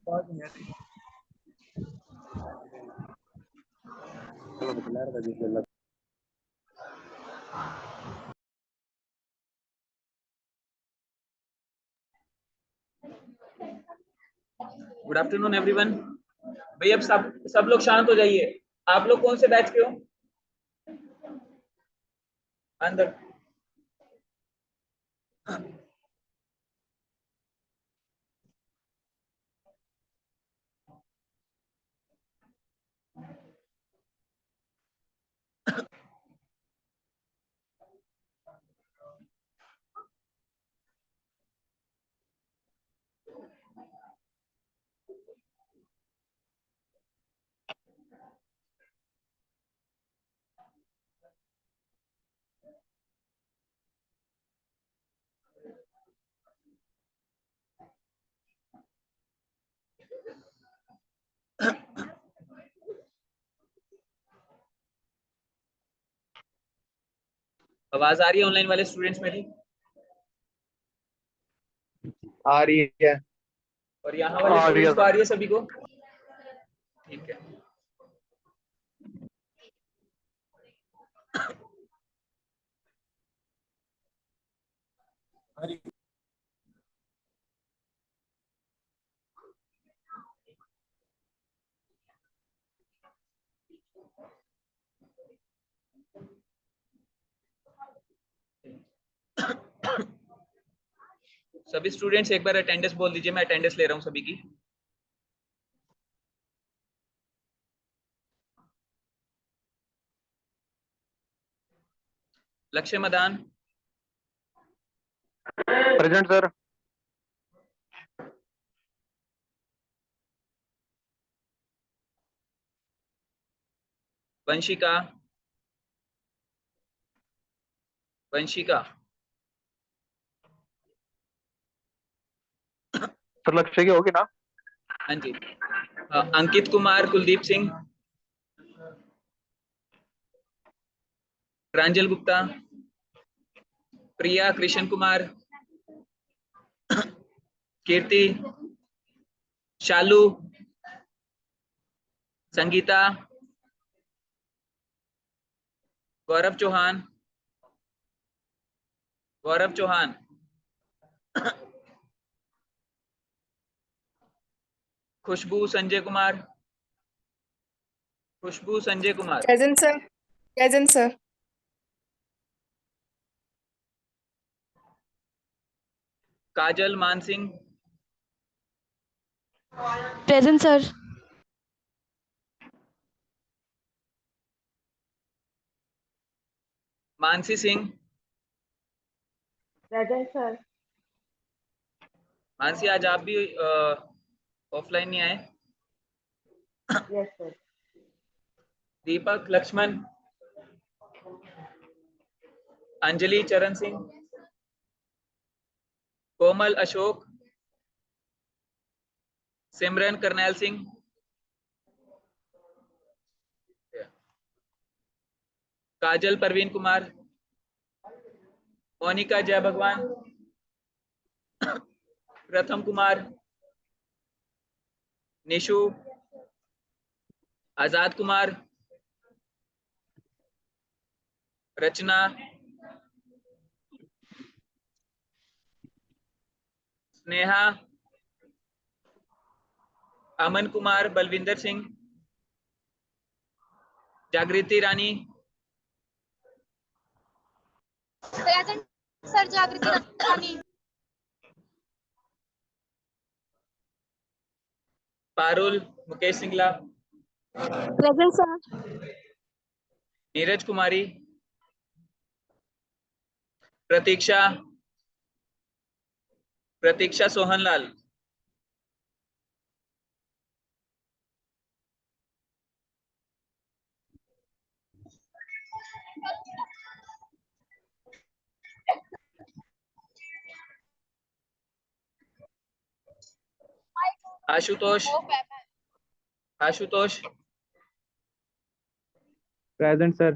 Good afternoon everyone. भाई अब सब लोग शांत हो जाइए। आप लोग कौन से बैच के हो? अंदर। आवाज आ रही है ऑनलाइन वाले स्टूडेंट्स मेरी? आ रही है। और यहाँ वाले स्टूडेंट्स को आ रही है सभी को? ठीक है। सभी स्टूडेंट्स एक बार अटेंडेंस बोल दीजिए, मैं अटेंडेंस ले रहा हूँ सभी की। Lakshya Madan. Present sir. Vanshika. Vanshika. Sir Lakshya की होगी ना? हाँ जी। Ankit Kumar, Kuldeep Singh, Pranjal Gupta, Priya, Krishna Kumar, Kirti, Shalu, Sangeeta, Gaurav Chauhan, Gaurav Chauhan, Khushbu Sanjay Kumar, Khushbu Sanjay Kumar, present sir. Present sir. Kajal Mansingh, present sir. Mansi Singh, present sir. Mansi आज आप भी ऑफलाइन नहीं आए? Yes sir. दीपक लक्ष्मण, अंजलि चरण सिंह, कोमल अशोक, सिमरन करनैल सिंह, काजल परवीन कुमार, मोनिका जय भगवान, प्रथम कुमार, निशु, आजाद कुमार, रचना, स्नेहा, अमन कुमार, बलविंदर सिंह, जागृति रानी, present sir. Jagriti Rani. Parul, Mukesh Singla, present sir. Neeraj Kumari, Pratiksha, Pratiksha Sohanlal, Ashutosh, Ashutosh, present sir.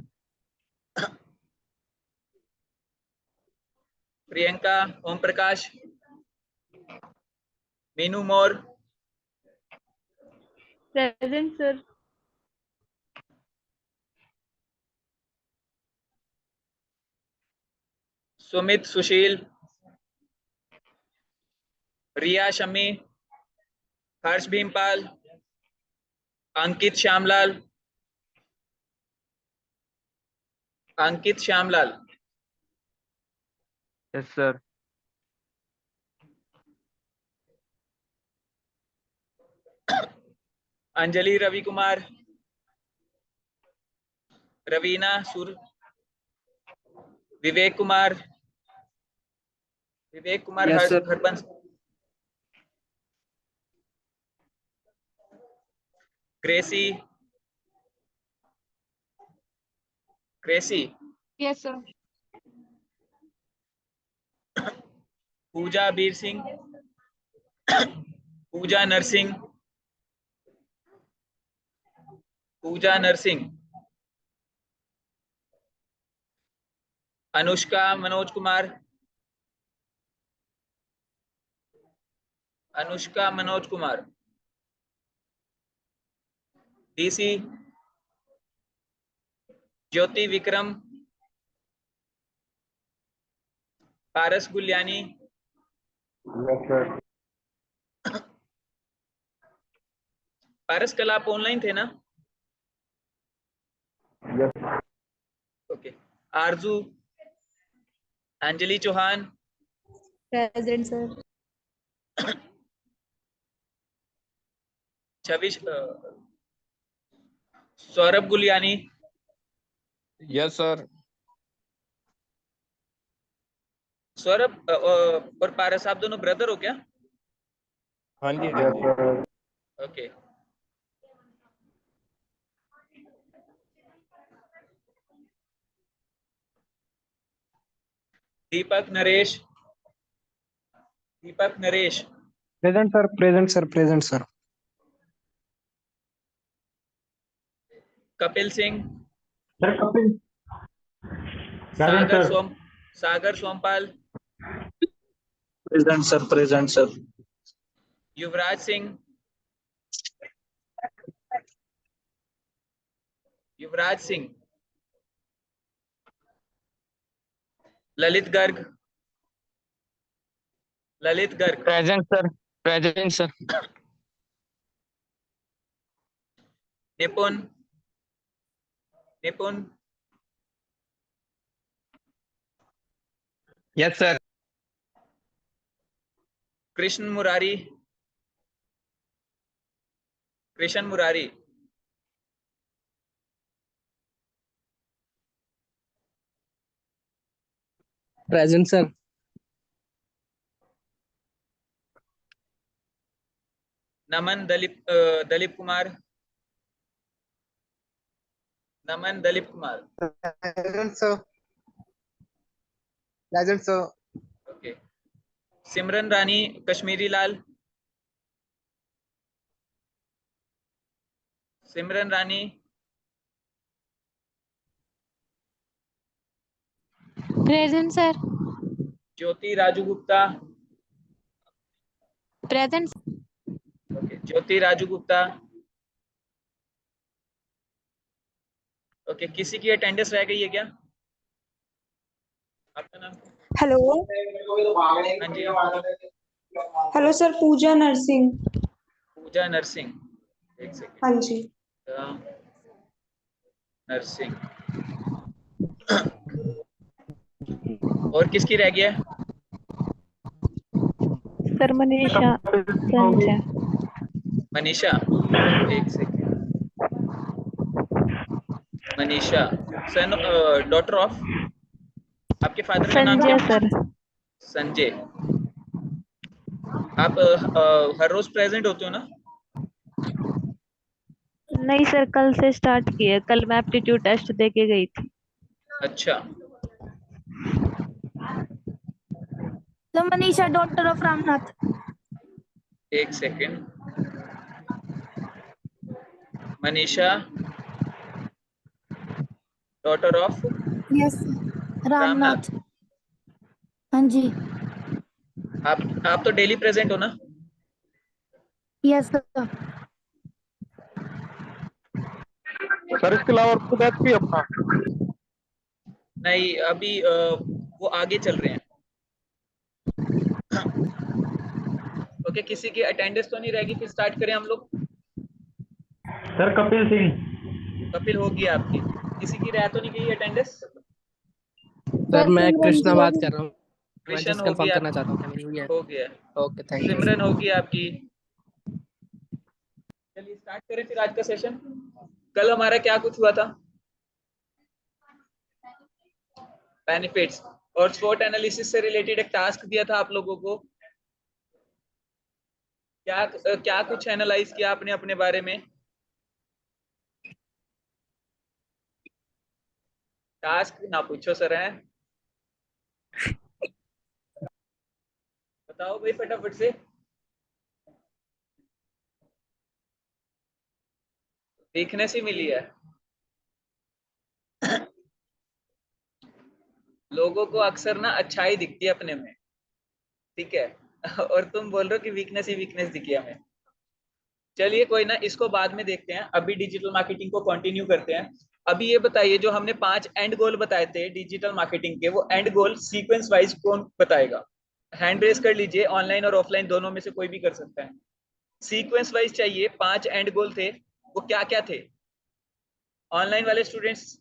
Priyanka, Om Prakash, Meenu Mor, Present, sir. Sumit Sushil, Riya Shami, Harsh Bhimpal, Ankit Shyamlal, Ankit Shyamlal, yes sir. Anjali Ravi Kumar, Raveena Sur, Vivek Kumar, Yes, sir. Harbans, Gracy, Gracy, Yes, sir. Puja Bir Singh, Puja Narsingh, Puja Narsingh, Anushka Manoj Kumar, Anushka Manoj Kumar, DC Jyoti Vikram, Paras Guliani, yes sir. Paras कल आप ऑनलाइन थे ना? Yes. Okay. Aarzoo, Anjali Chauhan, Present, sir. Chhavi, Saurabh Guliani, yes sir. Saurabh और पारस आप दोनों ब्रदर हो क्या? हाँ जी हाँ यस जी। Sir. Okay. Deepak Naresh, Deepak Naresh, present sir, present sir, present sir. Kapil Singh, sir Kapil. Sagar Som, Sagar Sompal, present sir, present sir. Yuvraj Singh, Yuvraj Singh, Lalit Garg, Lalit Garg, present sir, present sir. Nipun, Nipun, yes sir. Krishna Murari, Krishna Murari, present sir. Naman Dalip, Dalip Kumar, Naman Dalip Kumar, present sir, present sir. Okay. Simran Rani Kashmiri Lal, Simran रानी, Present, sir. ज्योति Raju Gupta, Present. Okay, ज्योति Raju Gupta, okay. किसी की attendance रह गई है क्या? आपका नाम? Hello हाँ जी, hello sir, पूजा नरसिंह। पूजा नरसिंह, एक सेकेंड, हाँ जी। नरसिंह। और किसकी रह गई है? Sir, Manisha. Sanjay. मनीषा, एक second, Manisha, son daughter of, आपके फादर का नाम क्या Sanjay, है? sir. संजय। आप हर रोज प्रेजेंट होते हो ना? नहीं सर, कल से स्टार्ट किया। कल मैं एप्टीट्यूड टेस्ट दे के गई थी। अच्छा, तो मनीषा डॉक्टर ऑफ रामनाथ। एक second, Manisha daughter of yes Ramnath. हाँ जी। आप तो डेली प्रेजेंट हो ना? Yes sir. सर इसके अलावा और कोई बैच भी अपना? नहीं, अभी वो आगे चल रहे हैं। ओके, किसी की अटेंडेंस तो नहीं रहेगी, फिर स्टार्ट करें हम लोग। सर कपिल सिंह। कपिल होगी आपकी, किसी की रह तो नहीं गई अटेंडेंस? सर मैं कृष्णा बात कर रहा हूँ, मैं कृष्ण जस्ट होगी कंफर्म करना आपकी, चाहता हूँ कि मेरी हुई है। हो गया। Okay thank you. सिमरन होगी आपकी। चलिए स्टार्ट करें फिर आज का सेशन। कल हमारा क्या कुछ हुआ था? बेनिफिट्स और स्वॉट एनालिसिस से रिलेटेड एक टास्क दिया था आप लोगों को। क्या क्या कुछ एनालाइज किया आपने अपने बारे में? टास्क ना पूछो सर, है बताओ भाई फटाफट से। वीकनेस ही मिली है लोगों को, अक्सर ना अच्छाई दिखती है अपने में, ठीक है और तुम बोल रहे हो कि वीकनेस ही वीकनेस दिखी हमें। चलिए कोई ना, इसको बाद में देखते हैं, अभी डिजिटल मार्केटिंग को कंटिन्यू करते हैं। अभी ये बताइए, जो हमने 5 एंड गोल बताए थे डिजिटल मार्केटिंग के, वो एंड गोल सीक्वेंस वाइज कौन बताएगा? हैंड रेस कर लीजिए, ऑनलाइन और ऑफलाइन दोनों में से कोई भी कर सकता है। सीक्वेंस वाइज चाहिए, 5 एंड गोल थे, वो क्या क्या थे? ऑनलाइन वाले स्टूडेंट्स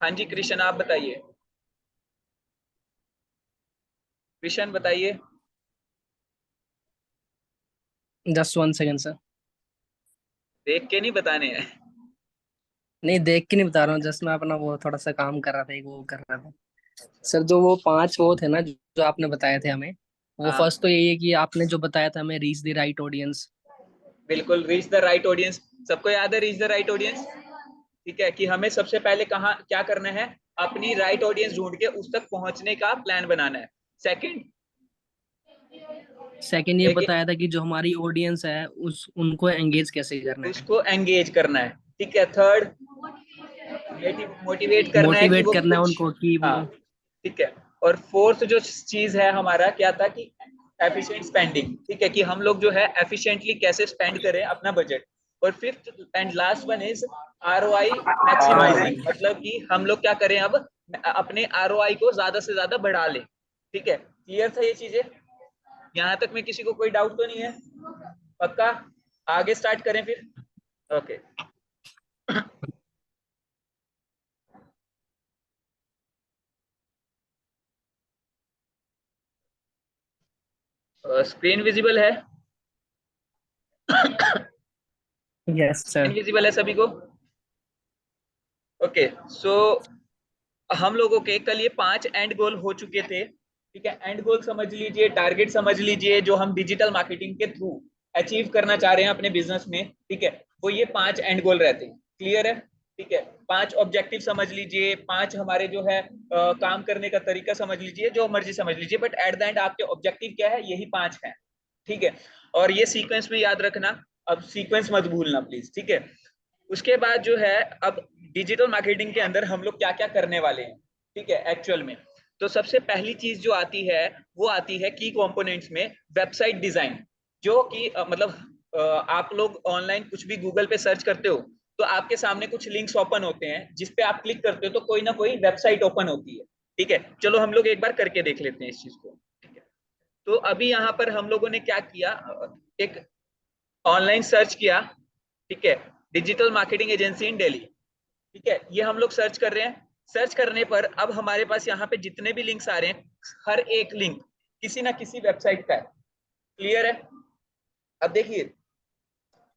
हाँ जी कृष्ण, आप बताइए। कृष्ण बताइए। Just 1 second sir. देख के नहीं बताने हैं। नहीं देख के नहीं बता रहा हूँ, जस्ट मैं अपना वो थोड़ा सा काम कर रहा था, एक वो कर रहा था। सर जो वो 5 वो थे ना जो आपने बताए थे हमें, वो हाँ फर्स्ट तो यही है कि आपने जो बताया था हमें, रीच द राइट ऑडियंस। बिल्कुल, रीच द राइट ऑडियंस। सबको याद है रीच द राइट ऑडियंस? ठीक है, कि हमें सबसे पहले कहाँ क्या करना है, अपनी राइट ऑडियंस ढूंढ के उस तक पहुंचने का प्लान बनाना है। सेकंड, सेकंड ये एक बताया था कि जो हमारी ऑडियंस है उस उनको एंगेज कैसे करना है, उसको एंगेज करना है। ठीक है, थर्ड, मोटिवेट करना है कि मोटिवेट वो करना है कुछ, उनको कि हाँ वो। ठीक है। और फोर्थ जो चीज है हमारा, क्या था कि एफिशिएंट स्पेंडिंग, ठीक है, कि हम लोग जो है एफिशिएंटली कैसे स्पेंड करें अपना बजट। और fifth and last one is ROI maximizing, मतलब कि हम लोग क्या करें अब, अपने आरओआई को ज्यादा से ज्यादा बढ़ा लें। ठीक है, क्लियर था ये चीजें? यहाँ तक में किसी को कोई डाउट तो नहीं है? पक्का? आगे स्टार्ट करें फिर। ओके स्क्रीन विजिबल है? Yes screen sir. विजिबल है सभी को? ओके सो हम लोगों के कल ये 5 एंड गोल हो चुके थे। ठीक है, एंड गोल समझ लीजिए, टारगेट समझ लीजिए, जो हम डिजिटल मार्केटिंग के थ्रू अचीव करना चाह रहे हैं अपने बिजनेस में। ठीक है, वो ये 5 एंड गोल रहते हैं। क्लियर है? ठीक है, 5 ऑब्जेक्टिव समझ लीजिए, 5 हमारे जो है काम करने का तरीका समझ लीजिए, जो मर्जी समझ लीजिए, बट एट द एंड आपके ऑब्जेक्टिव क्या है, यही 5 हैं। ठीक है, और ये सीक्वेंस में याद रखना, अब सीक्वेंस मत भूलना प्लीज। ठीक है, उसके बाद जो है, अब डिजिटल मार्केटिंग के अंदर हम लोग क्या क्या करने वाले हैं, ठीक है, एक्चुअल में। तो सबसे पहली चीज जो आती है, वो आती है की कंपोनेंट्स में वेबसाइट डिजाइन। जो कि आप लोग ऑनलाइन कुछ भी गूगल पे सर्च करते हो, तो आपके सामने कुछ लिंक्स ओपन होते हैं, जिस पे आप क्लिक करते हो तो कोई ना कोई वेबसाइट ओपन होती है। ठीक है, चलो हम लोग एक बार करके देख लेते हैं इस चीज को। ठीक है, तो अभी यहाँ पर हम लोगों ने क्या किया, एक ऑनलाइन सर्च किया। ठीक है, डिजिटल मार्केटिंग एजेंसी इन दिल्ली। ठीक है, ये हम लोग सर्च कर रहे हैं। सर्च करने पर अब हमारे पास यहाँ पे जितने भी लिंक्स आ रहे हैं, हर एक लिंक किसी ना किसी वेबसाइट का है। क्लियर है? अब देखिए,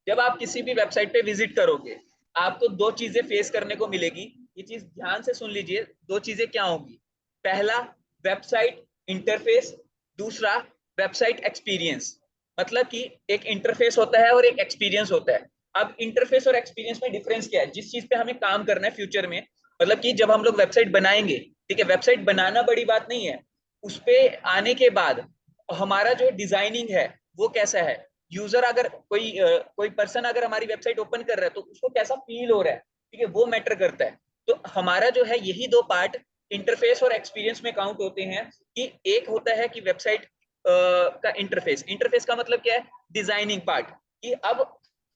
जब आप किसी भी वेबसाइट पे विजिट करोगे, आपको दो चीजें फेस करने को मिलेगी। ये चीज ध्यान से सुन लीजिए, दो चीजें क्या होंगी। पहला, वेबसाइट इंटरफेस। दूसरा, वेबसाइट एक्सपीरियंस। मतलब कि एक इंटरफेस होता है और एक एक्सपीरियंस होता है। अब इंटरफेस और एक्सपीरियंस में डिफरेंस क्या है, जिस चीज पे हमें काम करना है फ्यूचर में, मतलब कि जब हम लोग वेबसाइट बनाएंगे, ठीक है, वेबसाइट बनाना बड़ी बात नहीं है, उस पे आने के बाद हमारा जो डिजाइनिंग है वो कैसा है, यूजर अगर कोई पर्सन अगर हमारी वेबसाइट ओपन कर रहा है तो उसको कैसा फील हो रहा है, ठीक है, वो मैटर करता है। तो हमारा जो है यही दो पार्ट इंटरफेस और एक्सपीरियंस में काउंट होते हैं कि एक होता है कि वेबसाइट का इंटरफेस। इंटरफेस का मतलब क्या है? डिजाइनिंग पार्ट, कि अब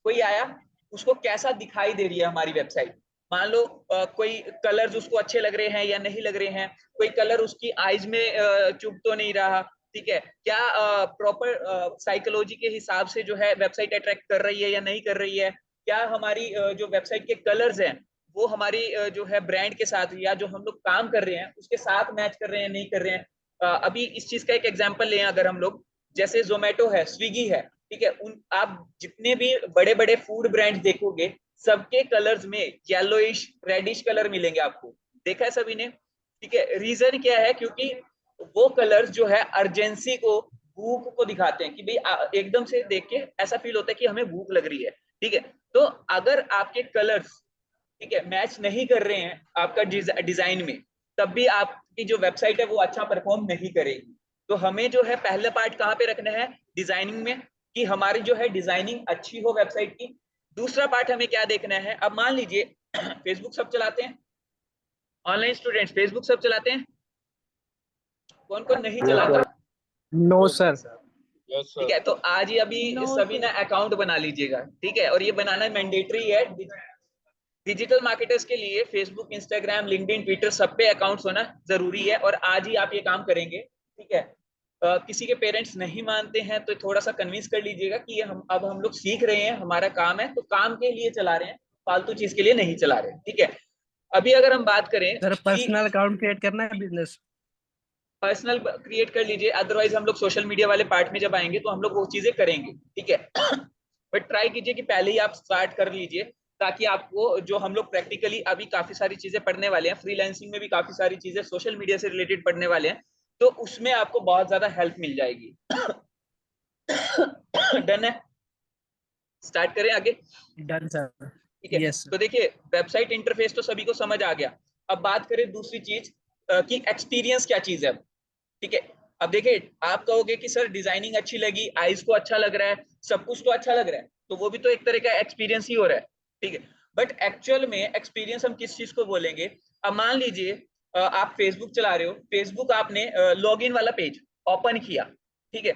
कोई आया, उसको कैसा दिखाई दे रही है हमारी वेबसाइट। मान लो कोई कलर्स उसको अच्छे लग रहे हैं या नहीं लग रहे हैं, कोई कलर उसकी आईज में चुभ तो नहीं रहा, ठीक है, क्या प्रॉपर साइकोलॉजी के हिसाब से जो है वेबसाइट अट्रैक्ट कर रही है या नहीं कर रही है, क्या हमारी जो वेबसाइट के कलर्स हैं वो हमारी जो है ब्रांड के साथ या जो हम लोग काम कर रहे हैं उसके साथ मैच कर रहे हैं नहीं कर रहे हैं। अभी इस चीज का एक एग्जांपल लें अगर हम लोग, जैसे जोमेटो है, स्विगी है, ठीक है, उन आप जितने भी बड़े बड़े फूड ब्रांड्स देखोगे सबके कलर्स में येलोइश रेडिश कलर मिलेंगे आपको, देखा है सभी ने, ठीक है। रीजन क्या है? क्योंकि वो कलर्स जो है अर्जेंसी को, भूख को दिखाते हैं कि भाई एकदम से देख के ऐसा फील होता है कि हमें भूख लग रही है, ठीक है। तो अगर आपके कलर्स, ठीक है, मैच नहीं कर रहे हैं आपका डिजाइन में, तब भी आपकी जो वेबसाइट है वो अच्छा परफॉर्म नहीं करेगी। तो हमें जो है पहला पार्ट कहाँ पे रखना है? डिजाइनिंग में, कि हमारी जो है डिजाइनिंग अच्छी हो वेबसाइट की। दूसरा पार्ट हमें क्या देखना है? अब मान लीजिए फेसबुक सब चलाते हैं, ऑनलाइन स्टूडेंट्स फेसबुक सब चलाते हैं, कौन कौन नहीं चलाता? No sir. ठीक है, तो आज ही अभी नो सभी सर। ना अकाउंट बना लीजिएगा, ठीक है, और ये बनाना मैंडेटरी है। डिजिटल मार्केटर्स के लिए फेसबुक, इंस्टाग्राम, लिंक्डइन, ट्विटर सब पे अकाउंट्स होना जरूरी है, और आज ही आप ये काम करेंगे, ठीक है। किसी के पेरेंट्स नहीं मानते हैं तो थोड़ा सा कन्विंस कर लीजिएगा कि ये हम लोग सीख रहे हैं, हमारा काम है, तो काम के लिए चला रहे हैं, फालतू चीज के लिए नहीं चला रहे हैं, ठीक है। अभी अगर हम बात करें सर कि पर्सनल अकाउंट क्रिएट करना है बिजनेस? पर्सनल क्रिएट कर लीजिए, अदरवाइज हम लोग सोशल मीडिया वाले पार्ट में जब आएंगे तो हम लोग वो चीजें करेंगे, ठीक है। बट ट्राई कीजिए कि पहले ही आप स्टार्ट कर लीजिए, ताकि आपको जो हम लोग प्रैक्टिकली अभी काफी सारी चीजें पढ़ने वाले हैं, फ्रीलांसिंग में भी काफी सारी चीजें सोशल मीडिया से रिलेटेड पढ़ने वाले हैं, तो उसमें आपको बहुत ज्यादा हेल्प मिल जाएगी। डन है? स्टार्ट करें आगे? Done sir. ठीक है, यस तो सर। देखिए वेबसाइट इंटरफेस तो सभी को समझ आ गया। अब बात करें दूसरी चीज कि एक्सपीरियंस क्या चीज है, ठीक है। अब देखिए आप कहोगे कि सर डिजाइनिंग अच्छी लगी, आईज को अच्छा लग रहा है, सब कुछ तो अच्छा लग रहा है, तो वो भी तो एक तरह का एक्सपीरियंस ही हो रहा है, ठीक है। बट एक्चुअल में एक्सपीरियंस हम किस चीज को बोलेंगे? अब मान लीजिए आप फेसबुक चला रहे हो, फेसबुक आपने लॉग इन वाला पेज ओपन किया, ठीक है,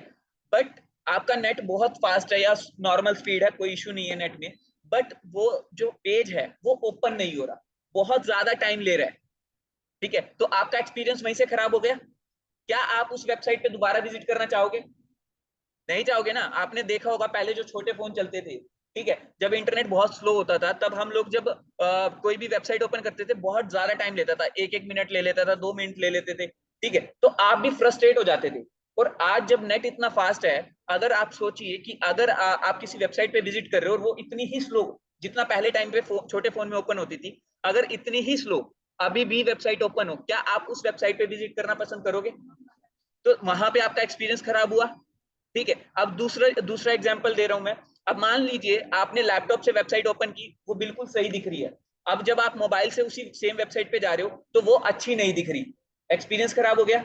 बट आपका नेट बहुत फास्ट है या नॉर्मल स्पीड है, कोई इशू नहीं है नेट में, बट वो जो पेज है वो ओपन नहीं हो रहा, बहुत ज्यादा टाइम ले रहा है, ठीक है, तो आपका एक्सपीरियंस वहीं से खराब हो गया। क्या आप उस वेबसाइट पे दोबारा विजिट करना चाहोगे? नहीं चाहोगे ना। आपने देखा होगा पहले जो छोटे फोन चलते थे, ठीक है, जब इंटरनेट बहुत स्लो होता था, तब हम लोग जब कोई भी वेबसाइट ओपन करते थे बहुत ज्यादा टाइम लेता था, 1-1 मिनट ले लेता था, 2 मिनट ले लेते थे, ठीक है, तो आप भी फ्रस्ट्रेट हो जाते थे। और आज जब नेट इतना फास्ट है, अगर आप सोचिए कि अगर आप किसी वेबसाइट पे विजिट कर रहे हो और वो इतनी ही स्लो, जितना पहले टाइम पे छोटे फोन में ओपन होती थी, अगर इतनी ही स्लो अभी भी वेबसाइट ओपन हो, क्या आप उस वेबसाइट पे विजिट करना पसंद करोगे? तो वहां पे आपका एक्सपीरियंस खराब हुआ, ठीक है। अब दूसरा दूसरा एग्जांपल दे रहा हूं मैं। अब मान लीजिए आपने लैपटॉप से वेबसाइट ओपन की, वो बिल्कुल सही दिख रही है, अब जब आप मोबाइल से उसी सेम वेबसाइट पे जा रहे हो तो वो अच्छी नहीं दिख रही, एक्सपीरियंस खराब हो गया,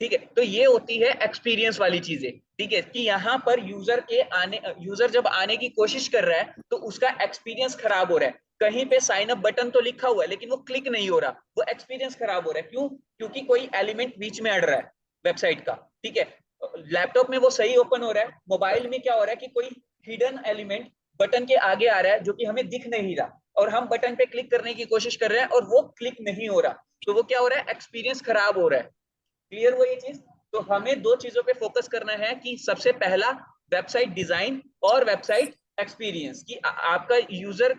ठीक है। तो ये होती है एक्सपीरियंस वाली चीजें, ठीक है, कि यहाँ पर यूजर जब आने की कोशिश कर रहा है तो उसका एक्सपीरियंस खराब हो रहा है, कहीं पे साइन अप बटन तो लिखा हुआ है लेकिन वो क्लिक नहीं हो रहा, वो एक्सपीरियंस खराब हो रहा है। क्यों? क्योंकि कोई एलिमेंट बीच में अड़ रहा है वेबसाइट का, ठीक है। लैपटॉप में वो सही ओपन हो रहा है, मोबाइल में क्या हो रहा है कि कोई हिडन एलिमेंट बटन के आगे आ रहा है जो कि हमें दिख नहीं रहा, और हम बटन पे क्लिक करने की कोशिश कर रहे हैं और वो क्लिक नहीं हो रहा, तो वो क्या हो रहा है? एक्सपीरियंस खराब हो रहा है। क्लियर हुआ ये चीज? तो हमें दो चीजों पे फोकस करना है, कि सबसे पहला वेबसाइट डिजाइन और वेबसाइट एक्सपीरियंस, कि आपका यूजर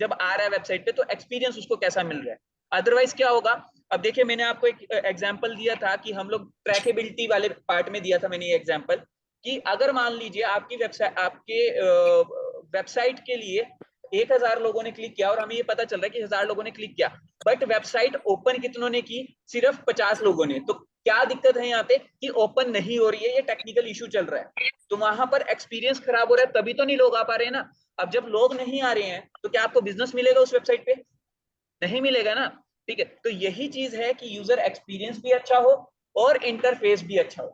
जब आ रहा है वेबसाइट पे तो एक्सपीरियंस उसको कैसा मिल रहा है। अदरवाइज क्या होगा? अब देखिए मैंने आपको एक एग्जांपल दिया था कि हम लोग ट्रैकेबिलिटी वाले पार्ट में दिया था मैंने ये एग्जांपल, कि अगर मान लीजिए आपकी वेबसाइट, आपके वेबसाइट के लिए 1,000 लोगों ने क्लिक किया और हमें ये पता चल रहा है कि 1,000 लोगों ने क्लिक किया, बट वेबसाइट ओपन कितनों ने की? सिर्फ 50 लोगों ने। तो क्या दिक्कत है यहाँ पे कि ओपन नहीं हो रही है, ये टेक्निकल इशू चल रहा है, तो वहां पर एक्सपीरियंस खराब हो रहा है, तभी तो नहीं लोग आ पा रहे हैं ना। अब जब लोग नहीं आ रहे हैं तो क्या आपको बिजनेस मिलेगा उस वेबसाइट पे? नहीं मिलेगा ना, ठीक है। तो यही चीज है कि यूजर एक्सपीरियंस भी अच्छा हो और इंटरफेस भी अच्छा हो।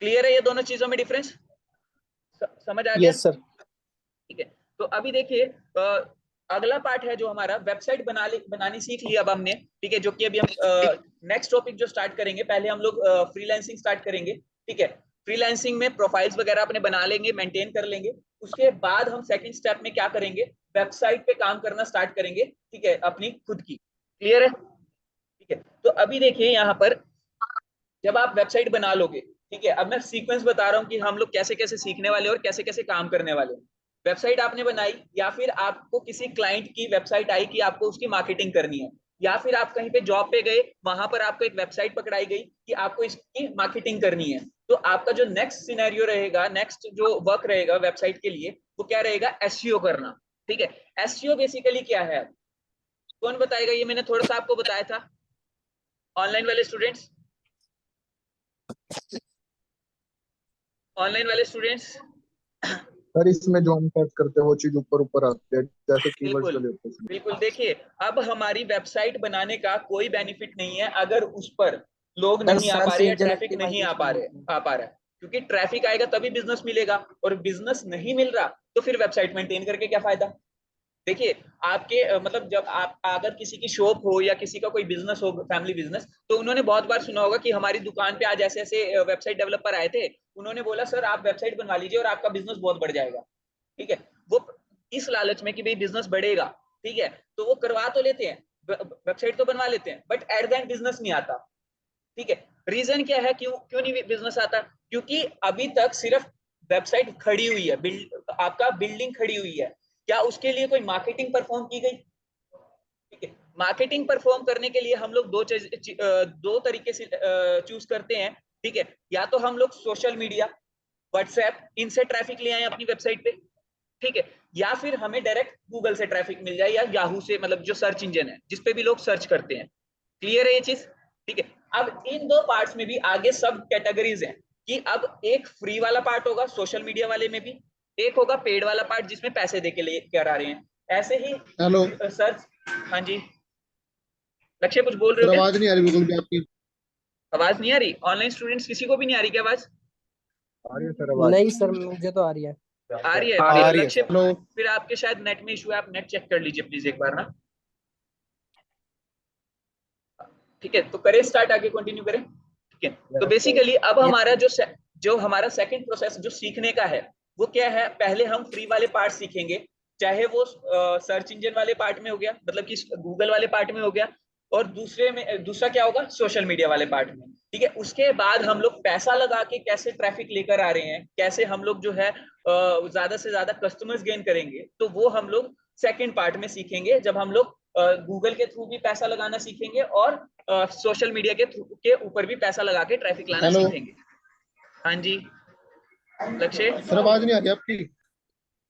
क्लियर है ये दोनों चीजों में डिफरेंस? समझ आ गया? Yes sir. ठीक है, तो अभी देखिए अगला पार्ट है जो हमारा वेबसाइट बनानी सीख लिया अब हमने, ठीक है, जो कि अभी हम नेक्स्ट टॉपिक जो स्टार्ट करेंगे, पहले हम लोग फ्रीलांसिंग स्टार्ट करेंगे, ठीक है। फ्रीलांसिंग में प्रोफाइल्स वगैरह अपने बना लेंगे, मेंटेन कर लेंगे। उसके बाद हम सेकंड स्टेप में क्या करेंगे, वेबसाइट पे काम करना स्टार्ट करेंगे, ठीक है, अपनी खुद की। क्लियर है? ठीक है। तो अभी देखिए यहाँ पर जब आप वेबसाइट बना लोगे, ठीक है, अब मैं सीक्वेंस बता रहा हूँ कि हम लोग कैसे कैसे सीखने वाले और कैसे कैसे काम करने वाले हैं। वेबसाइट आपने बनाई, या फिर आपको किसी क्लाइंट की वेबसाइट आई कि आपको उसकी मार्केटिंग करनी है, या फिर आप कहीं पे जॉब पे गए, वहां पर आपको एक वेबसाइट पकड़ाई गई कि आपको इसकी मार्केटिंग करनी है। तो आपका जो नेक्स्ट सिनेरियो रहेगा, नेक्स्ट जो वर्क रहेगा वेबसाइट के लिए, वो क्या रहेगा, एसईओ करना। ठीक है। एसईओ बेसिकली क्या है, कौन बताएगा? ये मैंने थोड़ा सा आपको बताया था, ऑनलाइन वाले स्टूडेंट्स, ऑनलाइन वाले स्टूडेंट्स। सर इसमें जो हम सर्च करते हैं वो चीज ऊपर ऊपर आती है, जैसे कीवर्ड्स बिल्कुल चले होते हैं। बिल्कुल। देखिए, अब हमारी वेबसाइट बनाने का कोई बेनिफिट नहीं है अगर उस पर लोग नहीं आ पा सर्च रहे या इंजन ट्रैफिक नहीं ऑप्टिमाइजेशन। आ पा रहा है। क्योंकि ट्रैफिक आएगा तभी बिजनेस मिलेगा, और बिजनेस नहीं मिल रहा तो फिर वेबसाइट मेंटेन करके क्या फायदा। देखिए, आपके मतलब जब आप अगर किसी की शॉप हो या किसी का कोई बिजनेस हो, फैमिली बिजनेस, तो उन्होंने बहुत बार सुना होगा कि हमारी दुकान पे आज ऐसे ऐसे वेबसाइट डेवलपर आए थे, उन्होंने बोला सर आप वेबसाइट बनवा लीजिए और आपका बिजनेस बहुत बढ़ जाएगा। ठीक है। वो इस लालच में कि भाई बिजनेस बढ़ेगा, ठीक है, तो वो करवा तो लेते हैं, वेबसाइट तो बनवा लेते हैं, but at the end business नहीं आता। ठीक है। रीजन क्या है, क्यों क्यों नहीं बिजनेस आता? क्योंकि अभी तक सिर्फ वेबसाइट खड़ी हुई है, आपका बिल्डिंग खड़ी हुई है, क्या उसके लिए कोई मार्केटिंग परफॉर्म की गई? ठीक है। मार्केटिंग परफॉर्म करने के लिए हम लोग दो तरीके से चूज करते हैं। ठीक है। या तो हम लोग सोशल मीडिया, व्हाट्सएप, इनसे ट्रैफिक ले आए अपनी वेबसाइट पे, ठीक है, या फिर हमें डायरेक्ट गूगल से ट्रैफिक मिल जाए या याहू से, मतलब जो सर्च इंजन है जिसपे भी लोग सर्च करते हैं। क्लियर है ये चीज? ठीक है। अब इन दो पार्ट्स में भी आगे सब कैटेगरीज हैं, कि अब एक फ्री वाला पार्ट होगा सोशल मीडिया वाले में भी, एक होगा पेड वाला पार्ट जिसमें पैसे देके ले करा रहे हैं। ऐसे ही हेलो सर्च। हाँ जी, लक्ष्य कुछ बोल रहे सर, हो क्या? आवाज नहीं आ रही बिल्कुल भी आपकी। आवाज नहीं आ रही? ऑनलाइन स्टूडेंट्स किसी को भी नहीं आ रही क्या आवाज? आ रही है सर आवाज। नहीं सर, मुझे तो आ रही है। आ रही है? आ फिर रही है लक्ष्य, सर। हेलो फिर आपके शायद नेट में इशू है, आप नेट चेक कर लीजिए प्लीज एक बार ना। ठीक है, तो करें स्टार्ट, आगे कंटिन्यू करें। ठीक है। तो बेसिकली अब ये हमारा जो हमारा सेकंड प्रोसेस जो सीखने का है, वो क्या है, पहले हम फ्री वाले पार्ट सीखेंगे, चाहे वो सर्च इंजन वाले पार्ट में हो गया, मतलब कि गूगल वाले पार्ट में हो गया, और दूसरा क्या होगा, सोशल मीडिया वाले पार्ट में। ठीक है। उसके बाद हम लोग पैसा लगा के कैसे ट्रैफिक लेकर आ रहे हैं, कैसे हम लोग जो है ज्यादा से ज्यादा कस्टमर्स गेन करेंगे, तो वो हम लोग सेकंड पार्ट में सीखेंगे, जब हम लोग गूगल के थ्रू भी पैसा लगाना सीखेंगे और सोशल मीडिया के ऊपर भी पैसा लगा के ट्रैफिक लाना हेलो सीखेंगे। हाँ जी लक्ष्य, सर, आवाज नहीं आ रही आपकी।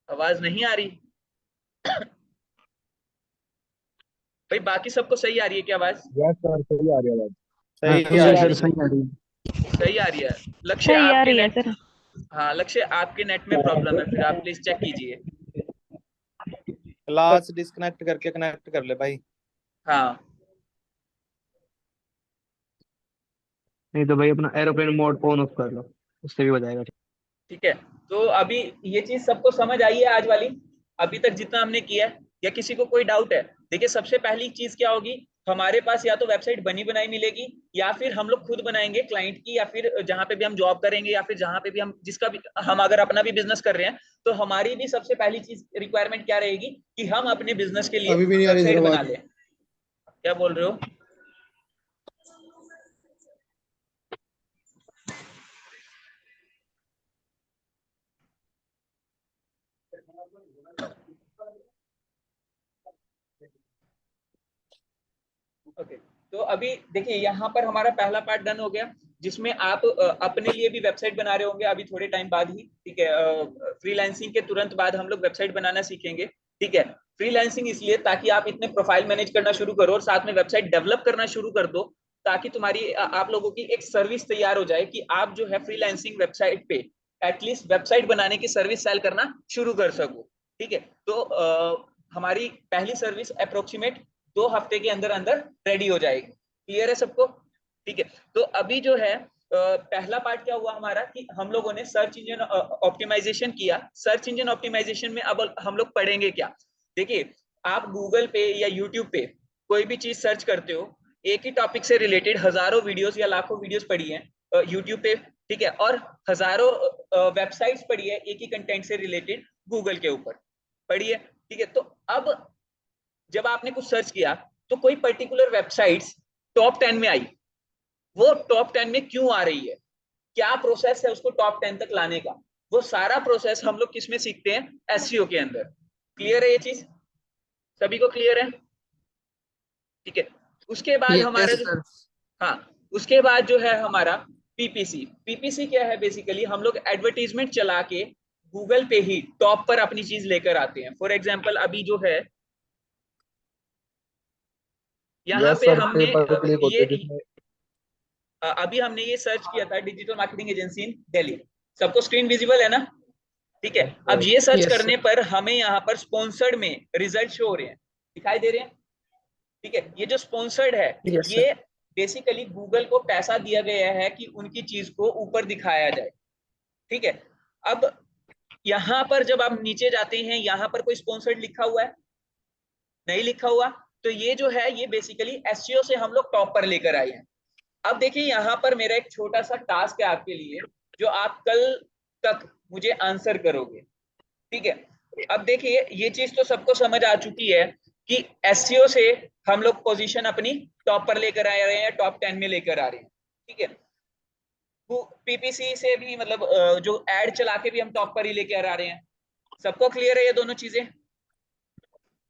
आवाज नहीं आ रही? भाई बाकी सबको सही आ रही है क्या आवाज? यस सर, सही आ रही है आवाज। हाँ सही आ जी रही सर, है। सही आ रही है। सही आ रही है। लक्ष्य सही आ आपके रही है नेट, सर। हाँ लक्ष्य आपके नेट में प्रॉब्लम है, फिर आप प्लीज चेक कीजिए। क्लास डिस्कनेक्ट करके कनेक्ट कर ले भाई। हाँ नहीं तो भाई अपना एरोप्लेन मोड ऑन ऑफ कर लो, उससे भी हो जाएगा। ठीक है। तो अभी ये चीज सबको समझ आई है आज वाली, अभी तक जितना हमने किया है, या किसी को कोई डाउट है? देखिए, सबसे पहली चीज क्या होगी, हमारे पास या तो वेबसाइट बनी बनाई मिलेगी, या फिर हम लोग खुद बनाएंगे क्लाइंट की, या फिर जहां पे भी हम जॉब करेंगे, या फिर जहां पे भी हम जिसका भी हम अगर अपना भी बिजनेस कर रहे हैं, तो हमारी भी सबसे पहली चीज रिक्वायरमेंट क्या रहेगी कि हम अपने बिजनेस के लिए अभी भी नहीं आ रही सर वेबसाइट बना आवाज। लें। क्या बोल रहे हो? ओके। तो अभी देखिए, यहाँ पर हमारा पहला पार्ट डन हो गया, जिसमें आप अपने लिए भी वेबसाइट बना रहे होंगे अभी थोड़े टाइम बाद ही। ठीक है। फ्रीलांसिंग के तुरंत बाद हम लोग वेबसाइट बनाना सीखेंगे। ठीक है। फ्रीलांसिंग इसलिए ताकि आप इतने प्रोफाइल मैनेज करना शुरू करो और साथ में वेबसाइट डेवलप करना शुरू कर दो, ताकि तुम्हारी आप लोगों की एक सर्विस तैयार हो जाए कि आप जो है फ्रीलांसिंग वेबसाइट पे एटलीस्ट वेबसाइट बनाने की सर्विस सेल करना शुरू कर सको। ठीक है। तो हमारी पहली सर्विस अप्रोक्सीमेट 2 हफ्ते के अंदर अंदर रेडी हो जाएगी। क्लियर है सबको? ठीक है। तो अभी जो है पहला पार्ट क्या हुआ हमारा कि हम लोगों ने सर्च इंजन ऑप्टिमाइजेशन किया। सर्च इंजन ऑप्टिमाइजेशन में अब हम लोग पढ़ेंगे क्या? देखिए, आप गूगल पे या यूट्यूब पे कोई भी चीज सर्च करते हो, एक ही टॉपिक से रिलेटेड हजारों वीडियोस या लाखों वीडियोस पड़ी हैं यूट्यूब पे, ठीक है, और हजारों वेबसाइट्स पड़ी है एक ही कंटेंट से रिलेटेड गूगल के ऊपर पड़ी है, ठीक है। तो अब जब आपने कुछ सर्च किया तो कोई पर्टिकुलर वेबसाइट्स टॉप 10 में आई, वो टॉप 10 में क्यों आ रही है, क्या प्रोसेस है उसको टॉप 10 तक लाने का, वो सारा प्रोसेस हम लोग किसमें सीखते हैं, एसईओ के अंदर। क्लियर है ये चीज, सभी को क्लियर है, ठीक है। उसके बाद हमारा यस जो, सर। हाँ, उसके बाद जो है हमारा पीपीसी। पीपीसी क्या है, बेसिकली हम लोग एडवर्टीजमेंट चला के गूगल पे ही टॉप पर अपनी चीज लेकर आते हैं। फॉर एग्जांपल अभी जो है यहाँ यस पे सर, हमने पेपर क्लिक होते ये हैं जिसमें अभी हमने ये सर्च किया था डिजिटल मार्केटिंग एजेंसी इन दिल्ली, सबको स्क्रीन विजिबल है ना, ठीक है। अब ये सर्च यस करने पर हमें यहाँ पर स्पॉन्सर्ड में रिजल्ट शो हो रहे हैं, दिखाई दे रहे हैं, ठीक है। ये जो स्पॉन्सर्ड है यस सर। ये बेसिकली गूगल को पैसा दिया गया है कि उनकी चीज को ऊपर दिखाया जाए, ठीक है। अब यहाँ पर जब आप नीचे जाते हैं, यहाँ पर कोई स्पॉन्सर्ड लिखा हुआ है, नहीं लिखा हुआ, तो ये जो है ये बेसिकली एसईओ से हम लोग टॉप पर लेकर आए हैं। अब देखिए यहाँ पर मेरा एक छोटा सा टास्क है आपके लिए, जो आप कल तक मुझे आंसर करोगे, ठीक है। अब देखिए ये चीज तो सबको समझ आ चुकी है कि एसईओ से हम लोग पोजीशन अपनी टॉप पर लेकर आ रहे हैं, टॉप 10 में लेकर आ रहे हैं, ठीक है। पीपीसी से भी मतलब जो एड चला के भी हम टॉप पर ही लेकर आ रहे हैं। सबको क्लियर है ये दोनों चीजें।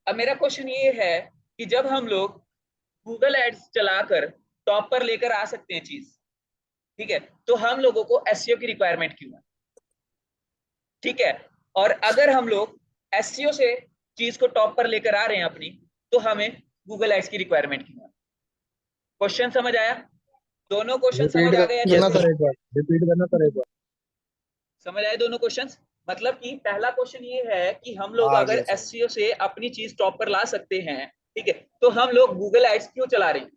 अब मेरा क्वेश्चन ये है कि जब हम लोग गूगल एड्स चलाकर टॉप पर लेकर आ सकते हैं चीज, ठीक है, तो हम लोगों को एसईओ की रिक्वायरमेंट क्यों है, ठीक है। और अगर हम लोग एसईओ से चीज को टॉप पर लेकर आ रहे हैं अपनी, तो हमें गूगल एड्स की रिक्वायरमेंट क्यों है। क्वेश्चन समझ आया, दोनों क्वेश्चन रिपीट समझ आ गए अच्छे करना से, पड़ेगा, रिपीट करना पड़ेगा। समझ आए दोनों क्वेश्चंस। मतलब कि पहला क्वेश्चन ये है कि हम लोग आ अगर गया सर। एसईओ से अपनी चीज टॉप पर ला सकते हैं, ठीक है, तो हम लोग गूगल एड्स क्यों चला रहे हैं,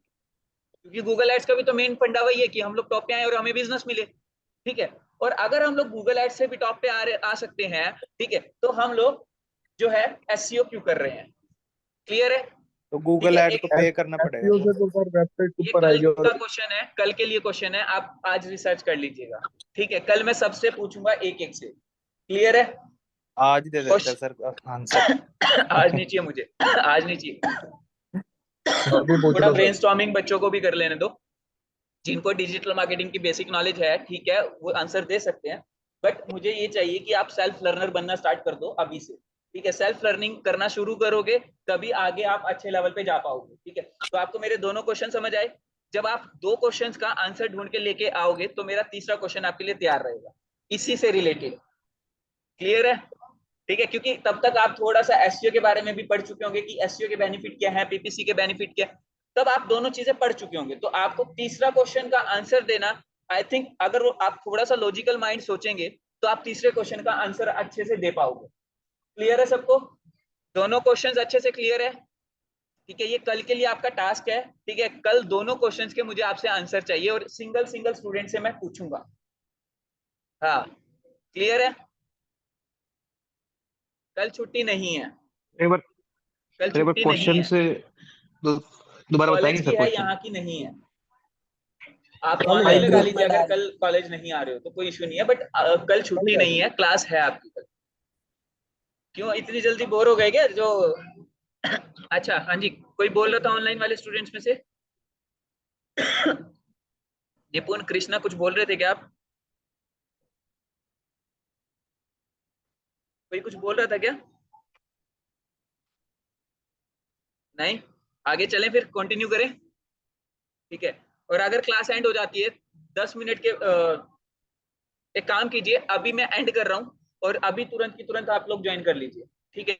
क्योंकि गूगल एड्स का भी तो मेन फंडा वही है कि हम लोग टॉप पे आए और हमें बिजनेस मिले, ठीक है। और अगर हम लोग गूगल एड्स से भी टॉप पे आ सकते हैं, ठीक है, तो हम लोग जो है एसईओ क्यों कर रहे हैं। क्लियर है, तो ठीक गूगल है। ऐड को एक पे करना पड़ेगा एसईओ क्या? से तो सर वेबसाइट ये ऊपर कल आएगी का और क्वेश्चन है, कल के लिए क्वेश्चन है, आप आज रिसर्च कर लीजिएगा, ठीक है। कल मैं सबसे पूछूंगा एक एक से, क्लियर है। आज दे देते हैं क्वेश्चन सर आंसर। आज नहीं चाहिए मुझे, आज नहीं चाहिए, अभी पूछ थोड़ा लो सर। ब्रेनस्टॉर्मिंग बच्चों को भी कर लेने दो, जिनको डिजिटल मार्केटिंग की बेसिक नॉलेज है, ठीक है, वो आंसर दे सकते हैं। बट मुझे ये चाहिए कि आप सेल्फ लर्नर बनना स्टार्ट कर दो अभी से, ठीक है। सेल्फ लर्निंग करना शुरू करोगे तभी आगे आप अच्छे लेवल पे जा पाओगे, ठीक है। तो आपको मेरे दोनों क्वेश्चन समझ आए। जब आप दो क्वेश्चंस का आंसर ढूंढ के लेके आओगे तो मेरा तीसरा क्वेश्चन आपके लिए तैयार रहेगा इसी से रिलेटेड। क्लियर है, ठीक है। क्योंकि तब तक आप थोड़ा सा एसईओ के बारे में भी पढ़ चुके होंगे कि एसईओ के बेनिफिट क्या है, पीपीसी के बेनिफिट क्या है, तब आप दोनों चीजें पढ़ चुके होंगे। तो आपको तीसरा क्वेश्चन का आंसर देना, आई थिंक अगर आप थोड़ा सा लॉजिकल माइंड सोचेंगे तो आप तीसरे क्वेश्चन का आंसर अच्छे से दे पाओगे। क्लियर है सबको, दोनों क्वेश्चंस अच्छे से क्लियर है, ठीक है। ये कल के लिए आपका टास्क है, ठीक है। कल दोनों क्वेश्चंस के मुझे आपसे आंसर चाहिए और सिंगल सिंगल स्टूडेंट से मैं पूछूंगा। हाँ, क्लियर है, कल छुट्टी नहीं है, एक बार कल एक बार छुट्टी नहीं क्वेश्चन है, से दोबारा कॉलेज बताएंगे की सर है क्वेश्चन। यहाँ की नहीं है। आप कल है ऑनलाइन लगा ग्रुप में लीजिए अगर डाल। कल कॉलेज नहीं आ रहे हो तो कोई इश्यू नहीं है, बट कल कल छुट्टी है। नहीं है, क्लास है आपकी कल। क्यों इतनी जल्दी बोर हो गए क्या जो अच्छा, हाँ जी, कोई बोल रहा था ऑनलाइन वाले स्टूडेंट्स में से निपुण, कृष्णा, कुछ बोल रहे थे क्या आप, कोई कुछ बोल रहा था क्या, नहीं, आगे चलें फिर कंटिन्यू करें, ठीक है। और अगर क्लास एंड हो जाती है 10 मिनट के एक काम कीजिए, अभी मैं एंड कर रहा हूं और अभी तुरंत की तुरंत आप लोग ज्वाइन कर लीजिए, ठीक है।